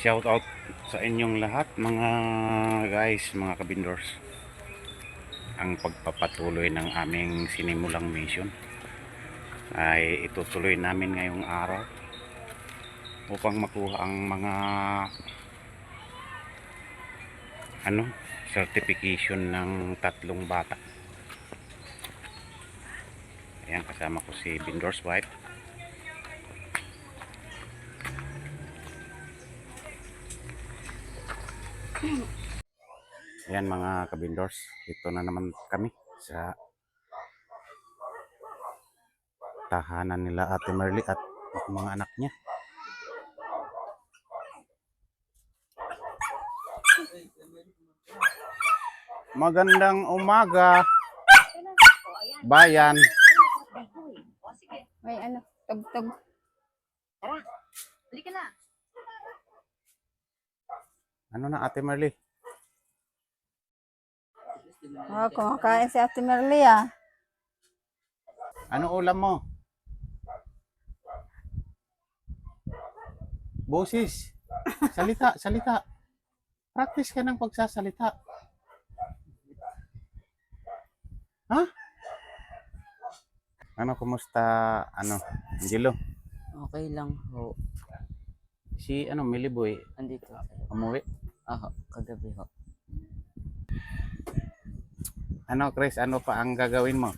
Shout out sa inyong lahat mga guys, mga kabindors. Ang pagpapatuloy ng aming sinimulang mission ay itutuloy namin ngayong araw upang makuha ang mga certification ng 3 bata. Ayan, kasama ko si Bindor's wife. Ayan mga kabindors, ito na naman kami sa tahanan nila Ate Merly at mga anak niya. Magandang umaga, bayan. May tugtog. Tara, balik ka na. Ano na Ate Merly? Kumakain si Ate Merly ah. Ano ulam mo? Boses. Salita, salita. Practice ka ng pagsasalita. Ha? Ano, kumusta, Angelo? Okay lang ho. Si, Miliboy, Andito. umuwi. Kagabi ho. Chris, ano pa ang gagawin mo?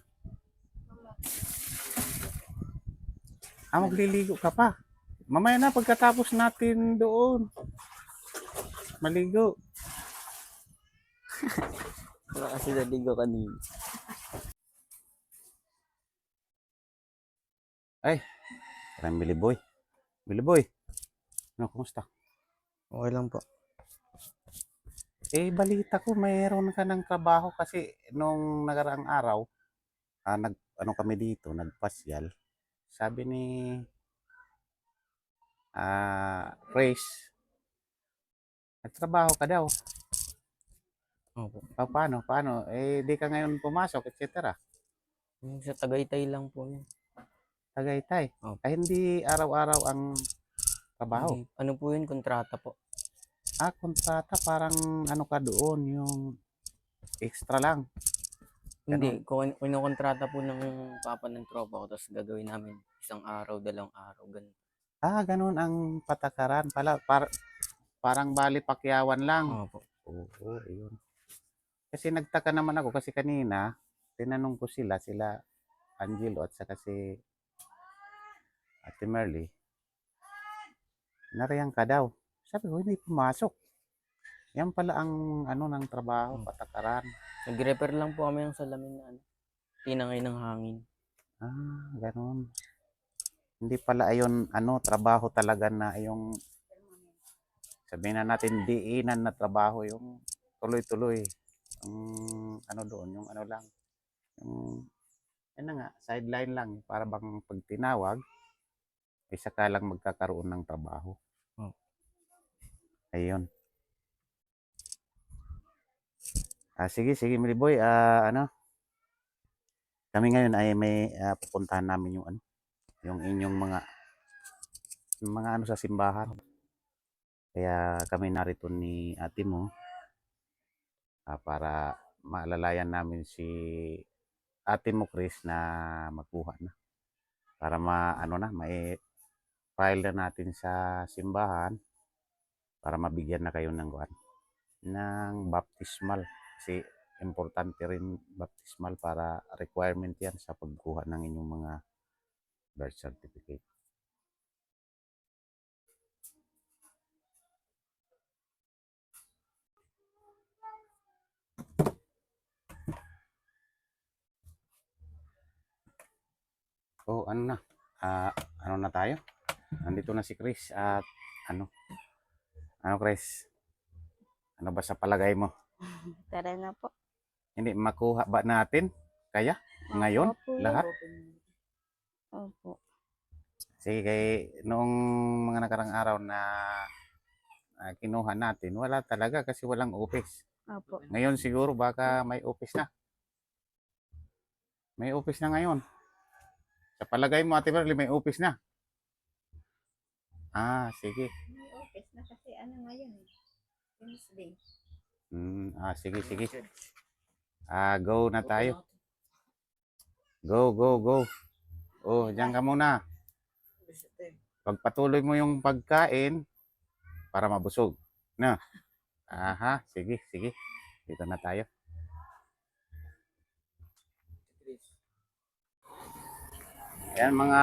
Magliligo ka pa. Mamaya na pagkatapos natin doon. Maligo. Wala kasi naligo kanina. Ay, parang Miliboy. Miliboy, kumusta? Okay lang po. Balita ko mayroon ka ng trabaho kasi nung nagaraang araw, kami dito, nagpasyal. Sabi ni Grace, nagtrabaho ka daw. Opo. Paano? Di ka ngayon pumasok, etc. Sa Tagaytay lang po yun. Tagaytay. Opo. Hindi araw-araw ang trabaho. Hindi. Ano po yun? Kontrata po. Kontrata, parang ka doon, yung extra lang. Hindi. Kontrata po ng papa ng tropa ko, tapos gagawin namin 1 araw, 2 araw, ganun. Ganun ang patakaran pala. Parang bali pakyawan lang. Opo. Oo, yun. Kasi nagtaka naman ako kasi kanina, tinanong ko sila Angelo at saka si Ate Merly, nariyan ka daw. Sabi ko, hindi pumasok. Yan pala ang ng trabaho, patakaran. Nag-repair lang po kami ng salamin na tinangay ng hangin. Ganun. Hindi pala ayon trabaho talaga na yung sabihin na natin diinan na trabaho, yung tuloy-tuloy. Yung doon, yung lang. Yung nga, sideline lang. Para bang pag tinawag, saka lang magkakaroon ng trabaho. Ayun. Sige, Miliboy. Kami ngayon ay may pupuntahan namin yung inyong mga sa simbahan. Kaya kami narito ni ate mo para maalalayan namin si ate mo Chris na magkuha na. Para mai-file na natin sa simbahan para mabigyan na kayo ng baptismal. Kasi importante rin baptismal, para requirement yan sa pagkuha ng inyong mga birth certificate. Ano na tayo? Nandito na si Chris at Chris? Ano ba sa palagay mo? Tara na po. Hindi makuha ba natin? Kaya? Ngayon? Lahat? Opo. Sige, noong mga nakarang araw na kinuha natin, wala talaga kasi walang office. Opo. Ngayon siguro baka may office na. May office na ngayon. Sa palagay mo, Ate Merly, may office na? Sige. office na kasi ano ngayon eh. Wednesday. Sige, sige. Go na tayo. Go, go, go. Oh, diyan ka muna. Pagpatuloy mo yung pagkain para mabusog. Na. Aha, sige, sige. Dito na tayo. Ayan mga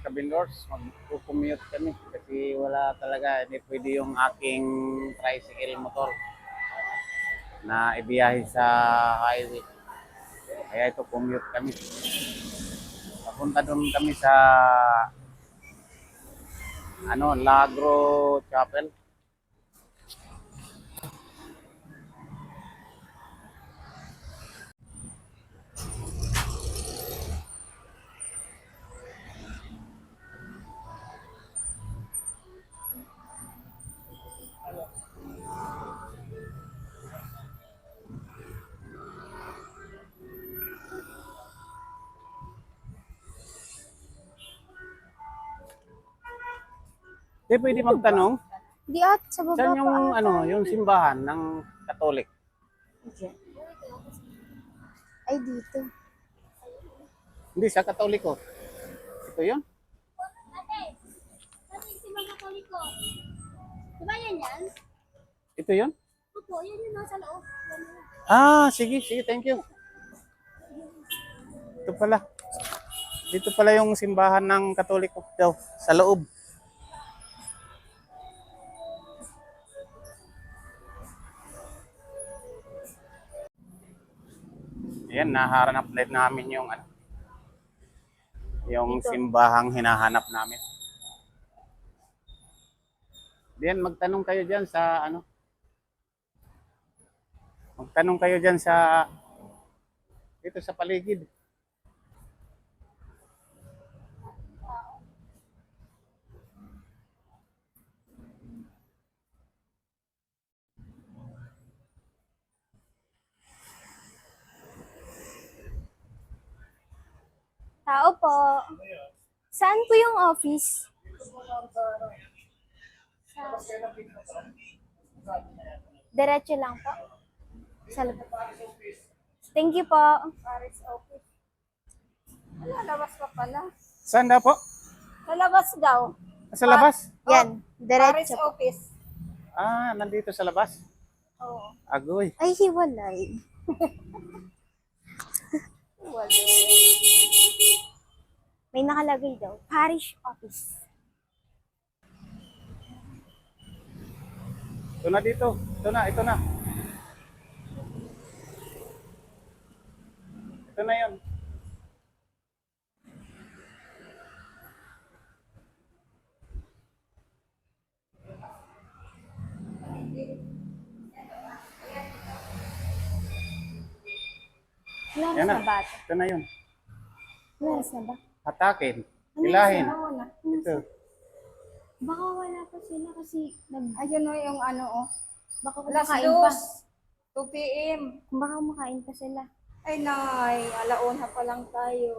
kabindors, mag-commute kami kasi wala talaga, hindi pwede yung aking tricycle motor na ibiyahe sa highway. Kaya ito commute kami. Papunta doon kami sa Lagro Chapel. Di pwede magtanong, Di at sa baba saan yung pa. yung simbahan ng Katolik? Ay, dito. Hindi sa Katoliko. Ito 'yon. Si mga Katoliko. Diba yan yan? Ito 'yon. Opo, yan yung nasa loob. Yan yun. Sige, sige, thank you. Ito pala. Dito pala yung simbahan ng Katoliko daw, sa loob. Ayan, nahanap ulit namin yung simbahang hinahanap namin. Diyan, magtanong kayo diyan sa Magtanong kayo diyan dito sa paligid. Tao po. Saan po yung office? Diretso lang po. Sa labas. Thank you po. Paris office. Wala, labas pa pala. Saan daw po? Sa labas daw. Sa labas? Yan, Paris diretso po. office. Nandito sa labas. Oo. Agoy. Ay, hiwalay. Wala. May nakalagay daw, parish office. Ito na dito. Ito na. Ito na 'yon. Laras Yan na. na bata. Ito na 'yon. Laras na ba? Hatakin. Ilahin. Wala. Ito. Baka wala pa sila kasi Ayun o yung baka Alas kumakain pa. 2 p.m. Baka kumakain pa sila. Ay, nay. Alauna pa lang tayo.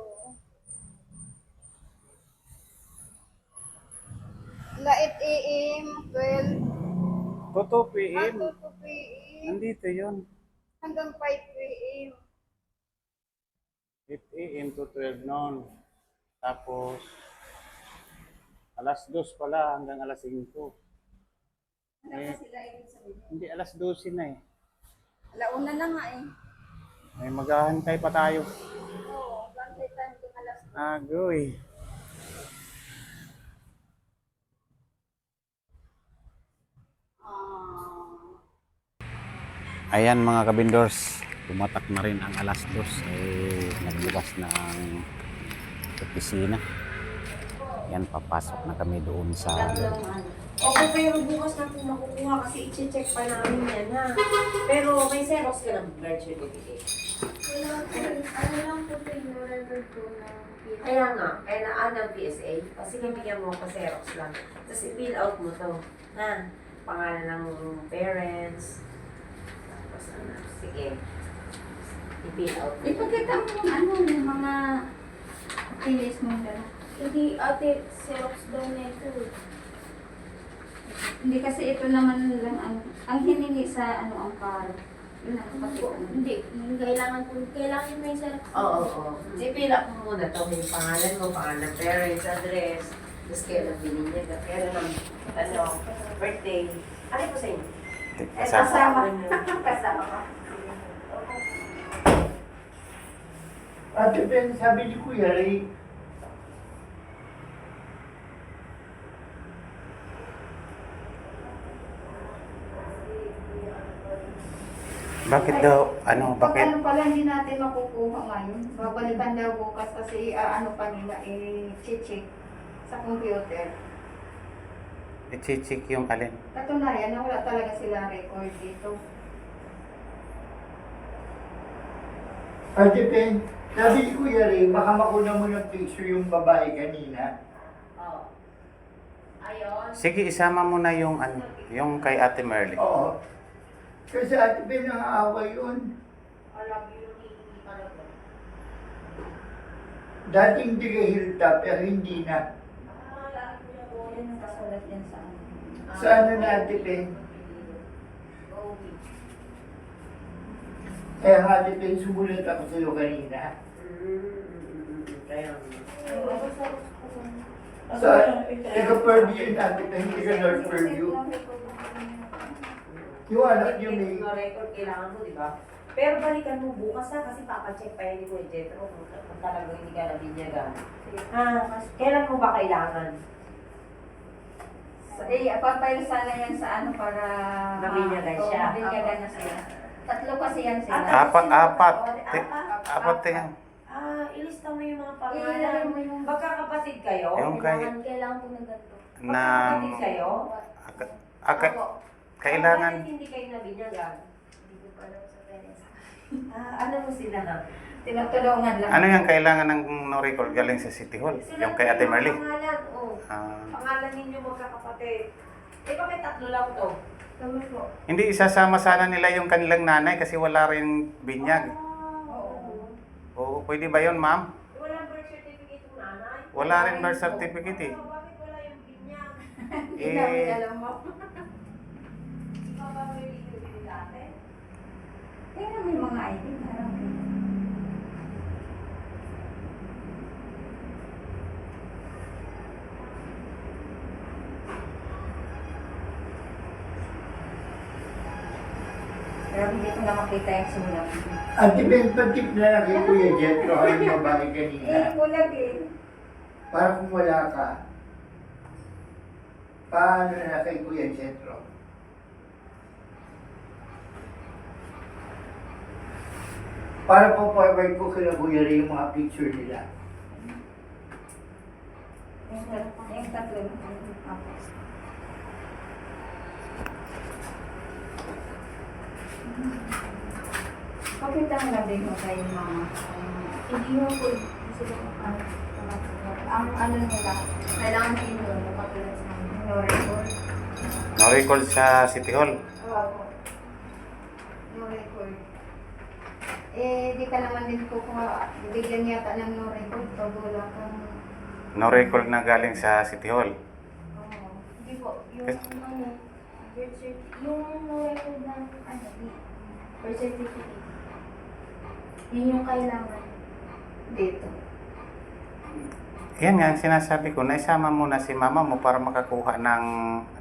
La 8 a.m. 12. 2 p.m. 2 p.m. Nandito 'yon. Hanggang 5 p.m. 8 a.m. to 12 noon. Tapos, alas 2 pala hanggang alas 5. Hindi, alas 12 na eh. Alauna na nga eh. May maghahantay pa tayo. Oo, bantay tayo hanggang alas. Agoy. Ayan mga kabindors, tumatak na rin ang alas 2. Nagbukas na ang opisina. Yan, papasok na kami doon sa Okay, pero bukas natin makukuha kasi i-check pa namin yan, ha? Pero may Xerox ka ng birth certificate. Ano lang po ito yung record ko na Kaya nga, kaya na ng PSA. Kasi bibigyan mo pa Xerox lang. Tapos i-fill out mo to, ha? Pangalan ng parents. Tapos ano, sige. I-fill out mo. Ipagkita mo yung mga tilis mo dala. Hindi, ate, Xerox daw na ito. Hindi kasi ito naman lang ang hiningi sa ang car. Yun ang kapatid. Hindi, kailangan mo yung sarap. Oo. I-fill up mo muna to. Yung pangalan mo, pangalan ng parents, address, tapos kailan bininyagan, kailan ang birthday. Ano po sa inyo? Kasama. Kasama ka. Ate Ben, sabi ni Kuya Ray, Bakit daw, Pag bakit? pala hindi natin makukuha ngayon. Babalikan daw bukas kasi pa nila check sa computer. I-check yung alin? Katunayan na wala talaga sila record dito. Ate Ben, sabi ni Kuya Ray, baka makuna mo ng picture yung babae kanina. Oo. Ayun. Sige, isama mo na yung yung kay Ate Merly. Oo. Kasi Ate Ben, nakaawa yun. Alam yun, hindi talaga. Dating diga hilltop, pero hindi na. Yan ang kasulat yan sa ano. Sa ano na Ate Ben? Kaya nga Ate Ben, sumulat ako sa'yo kanina. Kaya Sa taga-Purdue yun Ate Ben, hindi ka North Purdue. Yung anak niyo may... no record kailangan mo, di ba? Pero balikan mo bukas ha, kasi papacheck pa yun ni Kuya Jetro kung talagang hindi ka nabinyagan. Kailan mo ba kailangan? Papayal sana yan sa ano para Mabinyagan siya. Mabinyagan na sila. Tatlo kasi yan sila. Apat. Apat yan. Ilista mo yung mga Ilalagay pangalan. mo yung... Magkakapatid kayo? Yung kay... Kailangan po ng ganito. Magkakapatid kayo? Kailangan... Bakit hindi kayo nabinyagan? Hindi ko pa alam sa parents. Ano mo sila ha? Tinutulungan lang. Ano yung kailangan ng no record galing sa City Hall? Yung kay Ate Merly? Pangalan, Ah, Pangalan ninyo magkakapatid. Bakit tatlo lang to? Kami po. hindi isasama sana nila yung kanilang nanay kasi wala rin binyag. Oo. Oo, pwede ba yun, ma'am? Walang birth certificate yung nanay? Wala rin birth certificate eh. Bakit wala yung binyag? Hindi namin alam mo. Ikaw ba may video dati? Tingnan mo yung mga ID. Parang pero hindi ko na makita yung sulat. Ate Ben, patip na lang kay Kuya Jetro yung babae kanina. Kulag Para kung wala ka, paano na kay Kuya Jetro? Para po forward ko kila Kuya Ray yung mga picture nila. Yung tatlo. Pakita mo lang din mo kay mama. Hindi mo po sila ang ano nila, kailangan din mo makapila sa amin. No record. No record sa City Hall. Oo. No record. Di ka naman din kukuha. Bigyan yata ng no record pag wala kang... No record na galing sa City Hall. Oo. Hindi po, yung ano, yung no record ng birth certificate. Yun yung kailangan. Dito. Yan nga, ang sinasabi ko, naisama mo na si mama mo para makakuha ng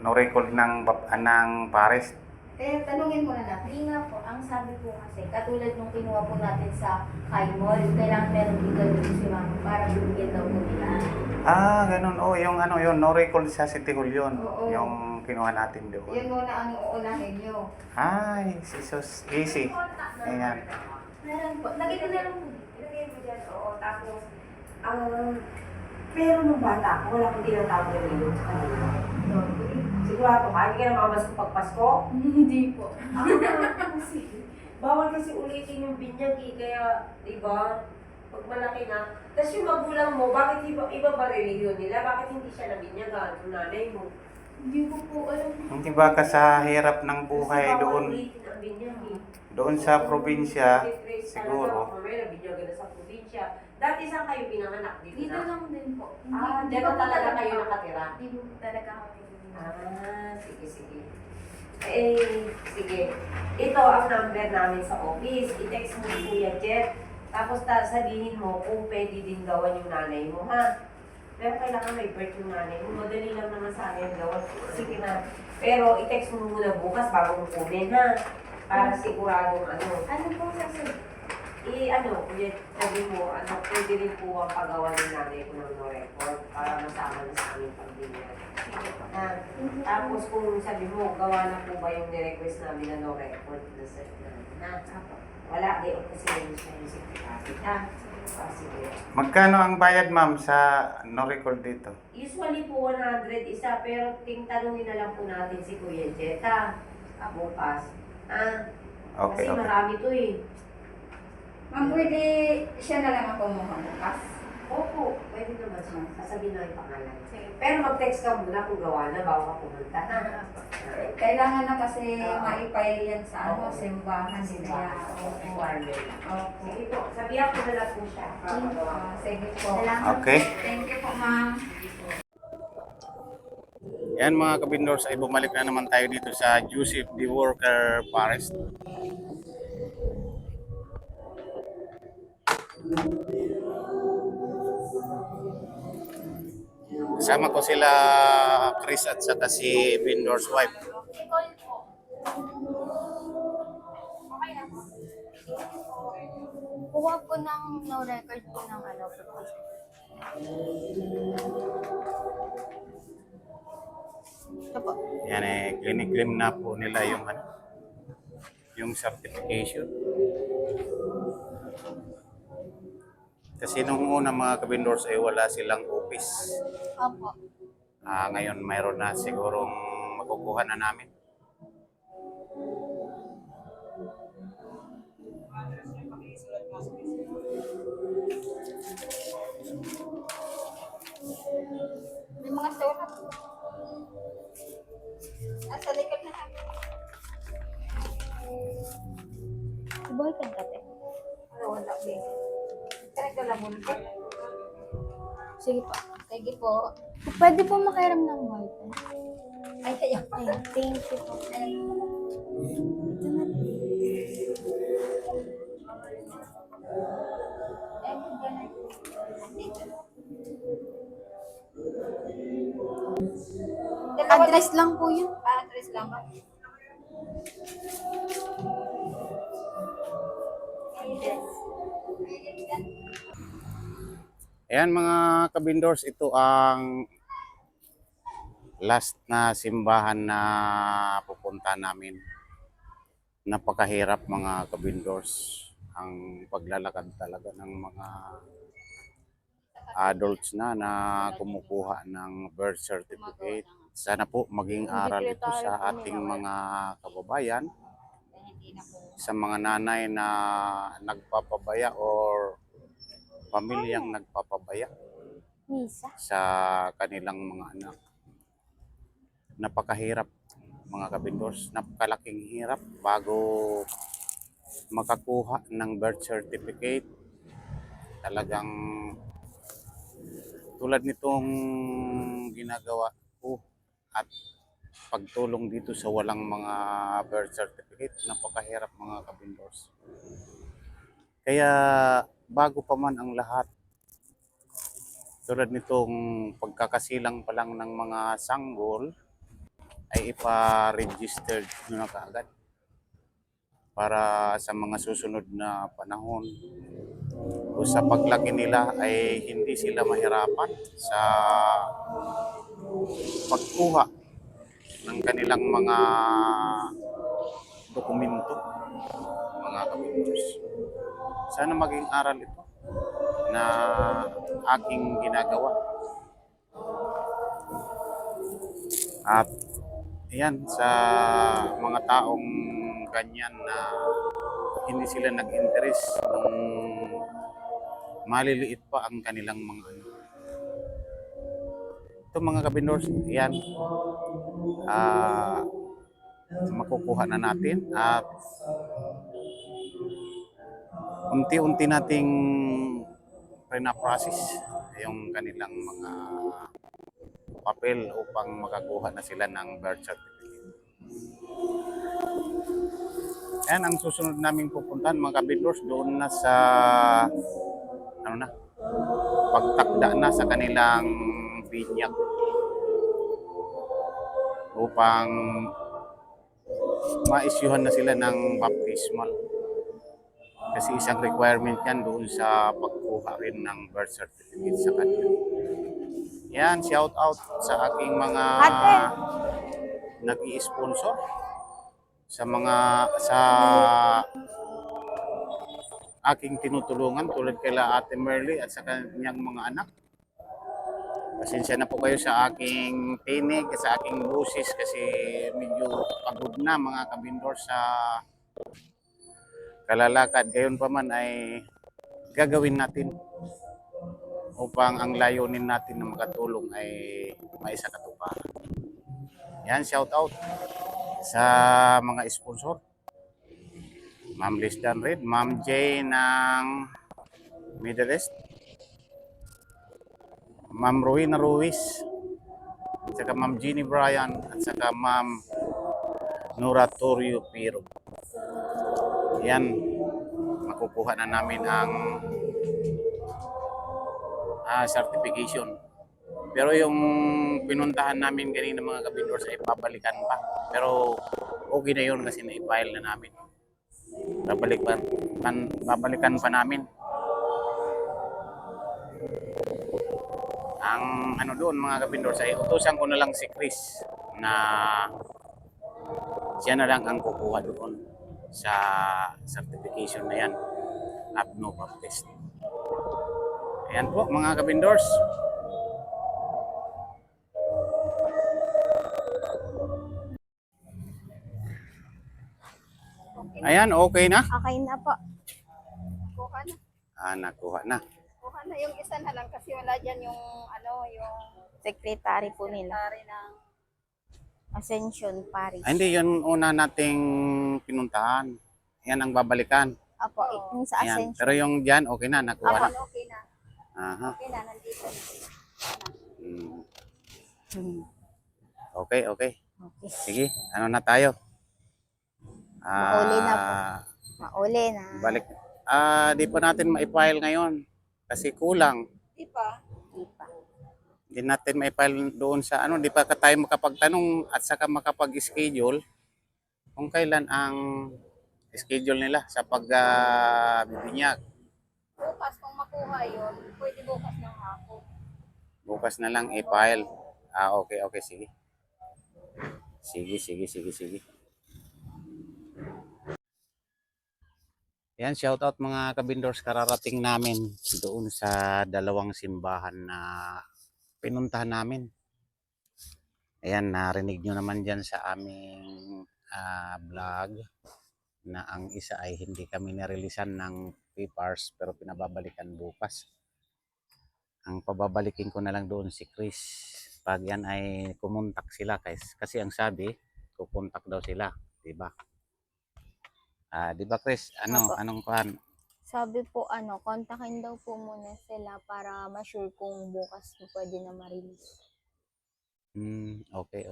no record ng pares. Tanungin mo na natin. Hindi nga po, ang sabi po kasi, katulad nung kinuha po natin sa Kaimol, kailangan meron legal dito si mama para bigyan daw po nila. Ah, ganun. Oh, yung yun, no record sa City Hall yun. Oo. Yung kinuha natin doon. Yan muna ang uunahin nyo. Ay, sus, easy. Ayan. Meron po, lagay ko na lang po dito. Ilagay mo dyan, oo. Tapos, pero nung bata ako, wala akong tinatawag na minutes sa kanila. Sigurado ka, hindi ka na makamas ko pag Pasko? Hindi po. Kasi, bawal kasi ulitin yung binyag eh, kaya, di ba, pag malaki na. Tapos yung magulang mo, bakit iba ba religion nila? Bakit hindi siya nabinyagan, yung nanay mo? Hindi ko po alam. Hindi ba ka sa hirap ng buhay doon sa probinsya, siguro. Binyagan na sa probinsya. Dati saan kayo pinanganak? Dito Dito na? lang din po. Dito talaga kayo nakatira? Dito talaga kami. Sige, sige. Sige. Ito ang number namin sa office. I-text mo si Kuya Jet. Tapos sabihin mo kung pwede din gawan yung nanay mo, ha? Pero kailangan may birth yung nanay mo. Madali lang naman sa akin gawan. Sige na. Pero i-text mo muna bukas bago mo kunin, ha? Para siguradong ano. Ano po sasabihin? Kuya, sabi mo, pwede rin po ang paggawa ng nanay ko ng no record para masama na sa aming pagbilan. Tapos kung sabi mo, gawa na po ba yung ni-request namin na no record na sa na? Wala, di ako kasi yung secretary, ha? Sige. Magkano ang bayad, ma'am, sa no record dito? Usually po 100 isa, pero tanungin na lang po natin si Kuya Jet, ha? Bukas. Okay, Kasi okay. marami to eh. Ma'am, pwede siya na lang ako bukas. Opo, pwede naman siya. Sasabihin na yung pangalan. Pero mag-text ka muna kung gawa na bago ka pumunta, ha? Kailangan na kasi Oo. ma-file yan sa Oo. simbahan. Kaya, Requirement. Opo. Sige po, sabihan ko na lang po siya. Sige po. Salamat. Okay. Thank you po, ma'am. Yan mga kabindors, ay bumalik na naman tayo dito sa Joseph D. Walker Forest. Kasama ko sila Chris at saka si Bindor's wife. I-call po. Okay na po. Kuha po ng no record po ng proposal. Ito po. Yan clinic-claim na po nila yung certification. Kasi nung una mga kabindors ay wala silang office. Opo. Ngayon mayroon na sigurong makukuha na namin. May mga store. Sa likod na lang. Iboy ka kape. Wala, babe. Talaga lang muna. Sige po. Sige po. Pwede po makiram ng white. Ay, kaya. Ay, thank you po. Ito na. Address lang po yun. Address lang ba? Ayan mga kabindors, ito ang last na simbahan na pupunta namin. Napakahirap mga kabindors ang paglalakad talaga ng mga adults na kumukuha ng birth certificate. Sana po maging aral ito sa ating mga kababayan, sa mga nanay na nagpapabaya or pamilyang nagpapabaya Misa. sa kanilang mga anak. Napakahirap mga kabindors, napakalaking hirap bago makakuha ng birth certificate. Talagang tulad nitong ginagawa ko at pagtulong dito sa walang mga birth certificate, napakahirap mga kabindors. Kaya bago pa man ang lahat, tulad nitong pagkakasilang pa lang ng mga sanggol, ay ipa-registered na kaagad para sa mga susunod na panahon o sa paglaki nila ay hindi sila mahirapan sa pagkuha ng kanilang mga dokumento, mga kabindors. Sana maging aral ito na aking ginagawa. At yan, sa mga taong ganyan na hindi sila nag-interest nung maliliit pa ang kanilang mga ano. Ito mga kabindors, yan, makukuha na natin at unti-unti nating process yung kanilang mga papel upang makakuha na sila ng birth certificate. Yan ang susunod naming pupuntahan mga kabindors, doon na sa pagtakda na sa kanilang binyag upang ma-issuehan na sila ng baptismal. Kasi isang requirement yan doon sa pagkuha rin ng birth certificate sa kanila. Yan, shout out sa aking mga nag-i-sponsor sa aking tinutulungan tulad kila Ate Merly at sa kanyang mga anak. Pasensya na po kayo sa aking tinig, sa aking boses kasi medyo pagod na mga kabindor sa kalalakad. Gayon pa man ay gagawin natin upang ang layunin natin na makatulong ay maisakatuparan. Yan, shout out sa mga sponsor. Ma'am Liz Danred, Ma'am J ng Middle East, Ma'am Rowena Ruiz, at saka Ma'am Jeannie Bryan, at saka Ma'am Nora Torrio Piro. Yan, makukuha na namin ang certification. Pero yung pinuntahan namin kanina mga kabindors ay babalikan pa. Pero okay na yun kasi na-file na namin. Babalikan pa namin. Ang ano doon mga kabindors ay utusan ko na lang si Chris na siya na lang ang kukuha doon sa certification na yan, ABNO Baptist. Ayan po mga kabindors. Ayan, okay na? Okay na po. Kuha na. Nakuha na. Kuha na yung isa na lang kasi wala dyan yung yung secretary po nila. Secretary ng Ascension Parish. Hindi, yun una nating pinuntahan. Yan ang babalikan. Apo, yung sa Ayan. Ascension. Pero yung dyan, okay na, nakuha Apo, na. okay na. Aha. Okay na, nandito na. Okay. Okay. Sige, ano na tayo? Mauli na po. Mauli na. Balik. Di pa natin ma-file ngayon kasi kulang. Di pa. Di pa. Hindi natin ma-file doon sa di pa tayo makapagtanong at saka makapag-schedule kung kailan ang schedule nila sa pagbibinyag. Bukas kung makuha yun, pwede bukas ng hapon. Bukas na lang i-file. Okay, sige. Sige. Yan, shout out mga kabindors, kararating namin doon sa dalawang simbahan na pinuntahan namin. Ayan, narinig nyo naman dyan sa aming vlog na ang isa ay hindi kami nirelisan ng papers pero pinababalikan bukas. Ang pababalikin ko na lang doon si Chris. Pag yan ay kumontak sila kasi ang sabi, kukontak daw sila, di ba? Di ba Chris? Opo. Anong kuhan? Sabi po, kontakin daw po muna sila para ma-sure kung bukas pwede na ma-release. Okay.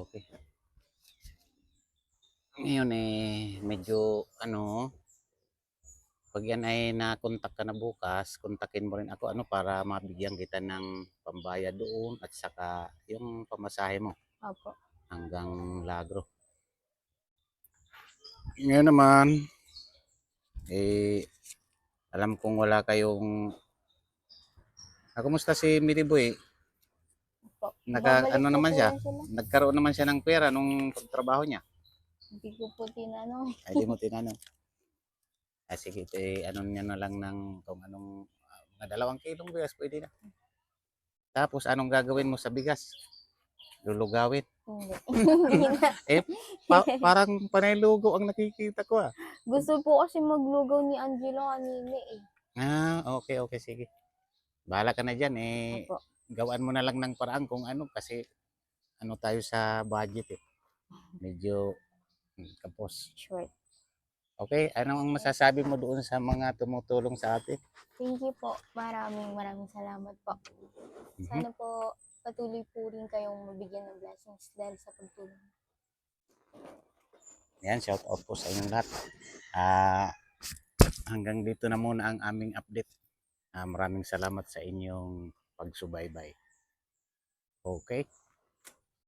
Ngayon medyo pag yan ay nakontak ka na bukas, kontakin mo rin ako para mabigyan kita ng pambayad doon at saka yung pamasahe mo Opo. hanggang Lagro. Ngayon naman, alam kong wala kayong... kumusta si Miriboy? Opo. Naman siya? Nagkaroon naman siya ng pera nung pagtrabaho niya? Hindi ko po tinanong. Ay, di mo tinanong. Sige, niya na lang ng kung anong mga 2 kilong bigas, pwede na. Tapos, anong gagawin mo sa bigas? Lulugawin. Hindi. Parang panay lugo ang nakikita ko Gusto po kasi maglugaw ni Angelo kanina Okay, sige. Bahala ka na dyan Opo. Gawaan mo na lang ng paraan kung kasi tayo sa budget medyo kapos. Short. Okay, anong masasabi mo doon sa mga tumutulong sa atin? Thank you po. Maraming salamat po. Sana po patuloy po rin kayong mabigyan ng blessings dahil sa pagtulong. Yan, shout out po sa inyong lahat. Hanggang dito na muna ang aming update. Maraming salamat sa inyong pagsubaybay. Okay?